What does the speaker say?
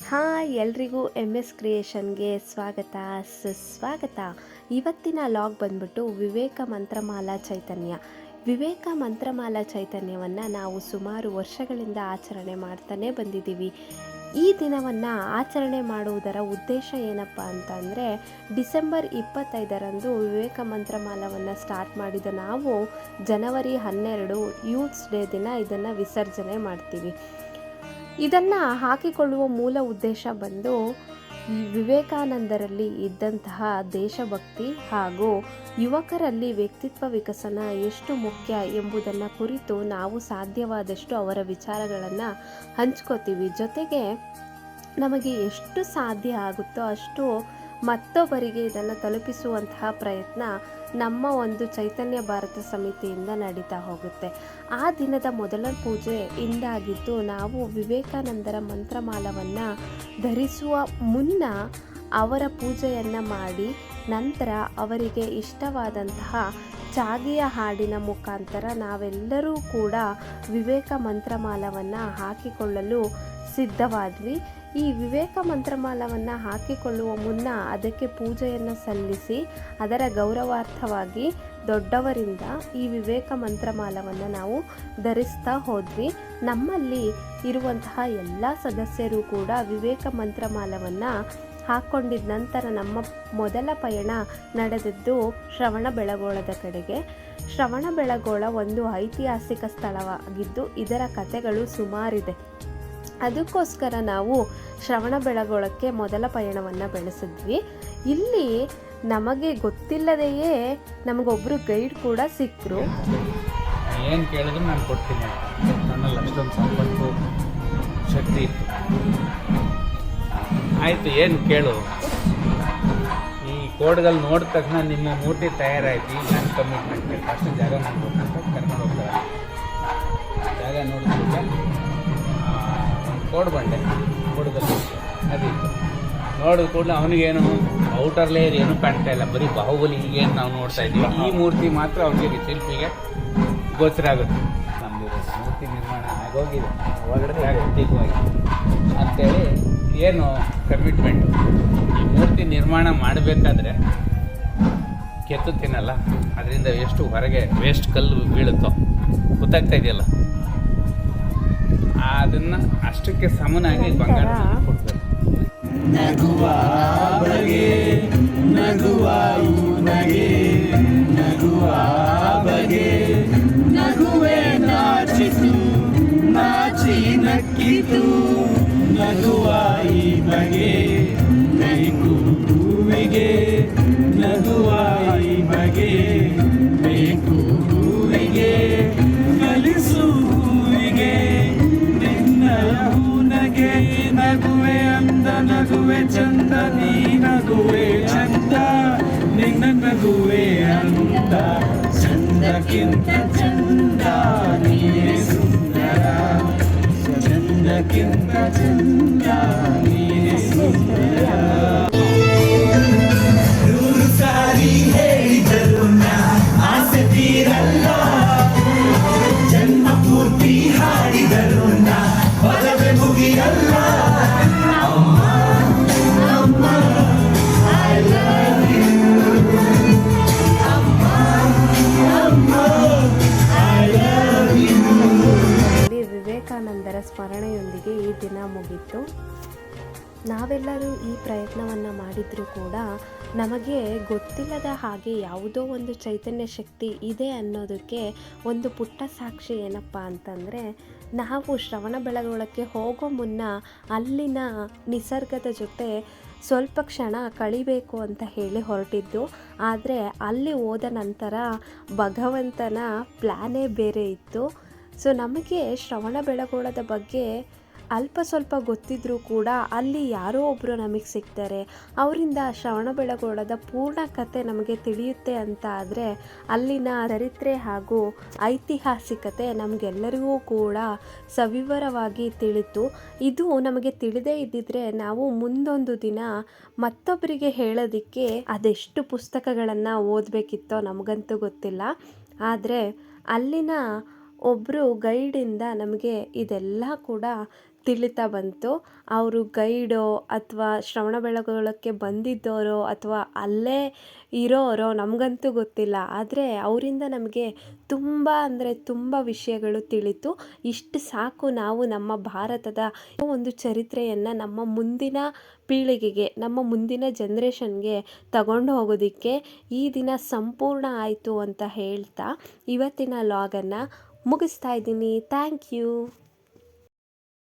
Hi ಎಲ್ರಿಗೂ MS ಕ್ರಿಯೇಷನ್ಗೆ ಸ್ವಾಗತ ಸುಸ್ವಾಗತ. ಇವತ್ತಿನ ಲಾಗ್ ಬಂದ್ಬಿಟ್ಟು ವಿವೇಕ ಮಂತ್ರಮಾಲಾ ಚೈತನ್ಯವನ್ನು ನಾವು ಸುಮಾರು ವರ್ಷಗಳಿಂದ ಆಚರಣೆ ಮಾಡ್ತಾನೆ ಬಂದಿದ್ದೀವಿ. ಈ ದಿನವನ್ನು ಆಚರಣೆ ಮಾಡುವುದರ ಉದ್ದೇಶ ಏನಪ್ಪ ಅಂತಂದರೆ, ಡಿಸೆಂಬರ್ 25ರಂದು ವಿವೇಕ ಮಂತ್ರಮಾಲವನ್ನು ಸ್ಟಾರ್ಟ್ ಮಾಡಿದ ನಾವು ಜನವರಿ 12 ಯೂತ್ಸ್ ಡೇ ದಿನ ಇದನ್ನು ವಿಸರ್ಜನೆ ಮಾಡ್ತೀವಿ. ಇದನ್ನು ಹಾಕಿಕೊಳ್ಳುವ ಮೂಲ ಉದ್ದೇಶ ಬಂದು ಈ ವಿವೇಕಾನಂದರಲ್ಲಿ ಇದ್ದಂತಹ ದೇಶಭಕ್ತಿ ಹಾಗೂ ಯುವಕರಲ್ಲಿ ವ್ಯಕ್ತಿತ್ವ ವಿಕಸನ ಎಷ್ಟು ಮುಖ್ಯ ಎಂಬುದನ್ನು ಕುರಿತು ನಾವು ಸಾಧ್ಯವಾದಷ್ಟು ಅವರ ವಿಚಾರಗಳನ್ನು ಹಂಚ್ಕೋತೀವಿ. ಜೊತೆಗೆ ನಮಗೆ ಎಷ್ಟು ಸಾಧ್ಯ ಆಗುತ್ತೋ ಅಷ್ಟು ಮತ್ತೊಬ್ಬರಿಗೆ ಇದನ್ನು ತಲುಪಿಸುವಂತಹ ಪ್ರಯತ್ನ ನಮ್ಮ ಒಂದು ಚೈತನ್ಯ ಭಾರತ ಸಮಿತಿಯಿಂದ ನಡೀತಾ ಹೋಗುತ್ತೆ. ಆ ದಿನದ ಮೊದಲ ಪೂಜೆ ಇಂದಾಗಿದ್ದು ನಾವು ವಿವೇಕಾನಂದರ ಮಂತ್ರಮಾಲವನ್ನು ಧರಿಸುವ ಮುನ್ನ ಅವರ ಪೂಜೆಯನ್ನು ಮಾಡಿ ನಂತರ ಅವರಿಗೆ ಇಷ್ಟವಾದಂತಹ ಚಾಗಿಯ ಹಾಡಿನ ಮುಖಾಂತರ ನಾವೆಲ್ಲರೂ ಕೂಡ ವಿವೇಕ ಮಂತ್ರಮಾಲವನ್ನು ಹಾಕಿಕೊಳ್ಳಲು ಸಿದ್ಧವಾದ್ವಿ. ಈ ವಿವೇಕ ಮಂತ್ರಮಾಲವನ್ನು ಹಾಕಿಕೊಳ್ಳುವ ಮುನ್ನ ಅದಕ್ಕೆ ಪೂಜೆಯನ್ನು ಸಲ್ಲಿಸಿ ಅದರ ಗೌರವಾರ್ಥವಾಗಿ ದೊಡ್ಡವರಿಂದ ಈ ವಿವೇಕ ಮಂತ್ರಮಾಲವನ್ನು ನಾವು ಧರಿಸ್ತಾ ಹೋದ್ವಿ. ನಮ್ಮಲ್ಲಿ ಇರುವಂತಹ ಎಲ್ಲ ಸದಸ್ಯರು ಕೂಡ ವಿವೇಕ ಮಂತ್ರಮಾಲವನ್ನು ಹಾಕ್ಕೊಂಡಿದ್ದ ನಂತರ ನಮ್ಮ ಮೊದಲ ಪಯಣ ನಡೆದಿದ್ದು ಶ್ರವಣಬೆಳಗೊಳದ ಕಡೆಗೆ. ಶ್ರವಣಬೆಳಗೊಳ ಒಂದು ಐತಿಹಾಸಿಕ ಸ್ಥಳವಾಗಿದ್ದು ಇದರ ಕಥೆಗಳು ಸುಮಾರಿದೆ. ಅದಕ್ಕೋಸ್ಕರ ನಾವು ಶ್ರವಣಬೆಳಗೊಳಕ್ಕೆ ಮೊದಲ ಪಯಣವನ್ನು ಬೆಳೆಸಿದ್ವಿ. ಇಲ್ಲಿ ನಮಗೆ ಗೊತ್ತಿಲ್ಲದೆಯೇ ನಮಗೊಬ್ಬರು ಗೈಡ್ ಕೂಡ ಸಿಕ್ಕರು. ಏನು ಕೇಳಿದ್ರು ನಾನು ಕೊಡ್ತೀನಿ, ನನ್ನಲ್ಲಿ ಅಷ್ಟೊಂದು ಸಂಪತ್ತು ಶಕ್ತಿ ಇತ್ತು. ಆಯಿತು, ಏನು ಕೇಳು. ಈ ಕೋಡ್ಗಳು ನೋಡಿದ ತಕ್ಷಣ ನಿಮ್ಮ ಮೂರ್ತಿ ತಯಾರಾಯ್ತು, ಈಗ ನಾನು ಕಮಿಟ್ಮೆಂಟ್ ಅಷ್ಟು ಜಾಗ ನೋಡ್ಬೇಕು ಅಂತ ಕರ್ಕೊಂಡು ಹೋಗ್ತಾರೆ. ಜಾಗ ನೋಡಿದ್ರೆ ಕೋಡ್ ಬಂಡೆ ಕೋಡ್ದಲ್ಲಿ ಅದಿತ್ತು. ನೋಡಿದ ಕೂಡಲೇ ಅವನಿಗೇನು ಔಟರ್ ಲೇಯರ್ ಏನು ಕಾಣ್ತಾ ಇಲ್ಲ, ಬರೀ ಬಾಹುಬಲಿ ಈಗೇನು ನಾವು ನೋಡ್ತಾ ಇದ್ದೀವಿ. ಈ ಮೂರ್ತಿ ಮಾತ್ರ ಅವನಿಗೆ ಶಿಲ್ಪಿಗೆ ಗೋಚರ ಆಗುತ್ತೆ. ನಮ್ಮದು ಮೂರ್ತಿ ನಿರ್ಮಾಣ ಆಗೋಗಿದೆ ಒಳಗಡೆ ಪ್ರಾಕೃತಿಕವಾಗಿ ಅಂಥೇಳಿ ಏನು ಕಮಿಟ್ಮೆಂಟು. ಈ ಮೂರ್ತಿ ನಿರ್ಮಾಣ ಮಾಡಬೇಕಾದ್ರೆ ಕೆತ್ತು ತಿನ್ನಲ್ಲ, ಅದರಿಂದ ಎಷ್ಟು ಹೊರಗೆ ವೇಸ್ಟ್ ಕಲ್ಲು ಬೀಳುತ್ತೋ ಗೊತ್ತಾಗ್ತಾ ಇದೆಯಲ್ಲ, ಅದನ್ನು ಅಷ್ಟಕ್ಕೆ ಸಮನಾಗಿ ಬಂಗಾರ ಕೊಡ್ಬೇಕು. ನಗುವ ಬಗೆ ನಗುವ ನಗೆ ನಗುವ ಬಗೆ ನಗುವೆ ನಾಚಿತು ನಾಚಿ ನಕ್ಕಿತು ನಗುವ ಈ ಬಗೆ ಬೇಕು ಹೂವಿಗೆ ನಗುವ ಈ ಬಗೆ ಬೇಕು ಹೂವಿಗೆ ಕಲಿಸು ಹೂವಿಗೆ ನಗೆ ನಗುವೆ ಅಂದ ನಗುವೆ ಚಂದ ನೀ ನಗುವೆ ಚಂದ ನಿನ್ನ ನಗುವೆ ಅಂದ ಚಂದಕ್ಕಿಂತ ಚಂದ ನೀನೇ ಸುಂದರ ಚಂದಕ್ಕಿಂತ ಚಂದ ನೀನೇ ಸುಂದರ. ನೂರು ಸಾರಿ ಹೇಳಿದರು ಆಸೆ ತೀರಲ್ಲ, ಜನ್ಮ ಪೂರ್ತಿ ಹಾಡಿದರು ಪದವೇ ಮುಗಿಯಲ್ಲ. ಅಮ್ಮ ಅಮ್ಮ ಐ ಲವ್ ಯು, ಅಮ್ಮ ಅಮ್ಮ ಐ ಲವ್ ಯು. ವಿವೇಕಾನಂದರ ಸ್ಮರಣೆಯೊಂದಿಗೆ ಈ ದಿನ ಮುಗಿತು. ನಾವೆಲ್ಲರೂ ಈ ಪ್ರಯತ್ನವನ್ನು ಮಾಡಿದರೂ ಕೂಡ ನಮಗೆ ಗೊತ್ತಿಲ್ಲದ ಹಾಗೆ ಯಾವುದೋ ಒಂದು ಚೈತನ್ಯ ಶಕ್ತಿ ಇದೆ ಅನ್ನೋದಕ್ಕೆ ಒಂದು ಪುಟ್ಟ ಸಾಕ್ಷಿ ಏನಪ್ಪ ಅಂತಂದರೆ, ನಾವು ಶ್ರವಣಬೆಳಗೊಳಕ್ಕೆ ಹೋಗೋ ಮುನ್ನ ಅಲ್ಲಿನ ನಿಸರ್ಗದ ಜೊತೆ ಸ್ವಲ್ಪ ಕ್ಷಣ ಕಳಿಬೇಕು ಅಂತ ಹೇಳಿ ಹೊರಟಿದ್ದು. ಆದರೆ ಅಲ್ಲಿ ಹೋದ ನಂತರ ಭಗವಂತನ ಪ್ಲ್ಯಾನೇ ಬೇರೆ ಇತ್ತು. ಸೊ ನಮಗೆ ಶ್ರವಣಬೆಳಗೊಳದ ಬಗ್ಗೆ ಅಲ್ಪ ಸ್ವಲ್ಪ ಗೊತ್ತಿದ್ರೂ ಕೂಡ ಅಲ್ಲಿ ಯಾರೋ ಒಬ್ಬರು ನಮಗೆ ಸಿಗ್ತಾರೆ, ಅವರಿಂದ ಶ್ರವಣಬೆಳಗೊಳದ ಪೂರ್ಣ ಕತೆ ನಮಗೆ ತಿಳಿಯುತ್ತೆ ಅಂತ ಆದರೆ ಅಲ್ಲಿನ ಚರಿತ್ರೆ ಹಾಗೂ ಐತಿಹಾಸಿಕತೆ ನಮಗೆಲ್ಲರಿಗೂ ಕೂಡ ಸವಿವರವಾಗಿ ತಿಳಿತು. ಇದು ನಮಗೆ ತಿಳಿದೇ ಇದ್ದಿದ್ರೆ ನಾವು ಮುಂದೊಂದು ದಿನ ಮತ್ತೊಬ್ಬರಿಗೆ ಹೇಳೋದಕ್ಕೆ ಅದೆಷ್ಟು ಪುಸ್ತಕಗಳನ್ನು ಓದಬೇಕಿತ್ತೋ ನಮಗಂತೂ ಗೊತ್ತಿಲ್ಲ. ಆದರೆ ಅಲ್ಲಿನ ಒಬ್ಬರು ಗೈಡಿಂದ ನಮಗೆ ಇದೆಲ್ಲ ಕೂಡ ತಿಳಿತಾ ಬಂತು. ಅವರು ಗೈಡೋ ಅಥವಾ ಶ್ರವಣಬೆಳಗೊಳಕ್ಕೆ ಬಂದಿದ್ದೋರೋ ಅಥವಾ ಅಲ್ಲೇ ಇರೋರೋ ನಮಗಂತೂ ಗೊತ್ತಿಲ್ಲ. ಆದರೆ ಅವರಿಂದ ನಮಗೆ ತುಂಬ ಅಂದರೆ ತುಂಬ ವಿಷಯಗಳು ತಿಳಿತು. ಇಷ್ಟು ಸಾಕು, ನಾವು ನಮ್ಮ ಭಾರತದ ಒಂದು ಚರಿತ್ರೆಯನ್ನು ನಮ್ಮ ಮುಂದಿನ ಪೀಳಿಗೆಗೆ, ನಮ್ಮ ಮುಂದಿನ ಜನ್ರೇಷನ್ಗೆ ತಗೊಂಡು ಹೋಗೋದಕ್ಕೆ ಈ ದಿನ ಸಂಪೂರ್ಣ ಆಯಿತು ಅಂತ ಹೇಳ್ತಾ ಇವತ್ತಿನ ಲಾಗನ್ನು ಮುಗಿಸ್ತಾ ಇದ್ದೀನಿ. Thank you.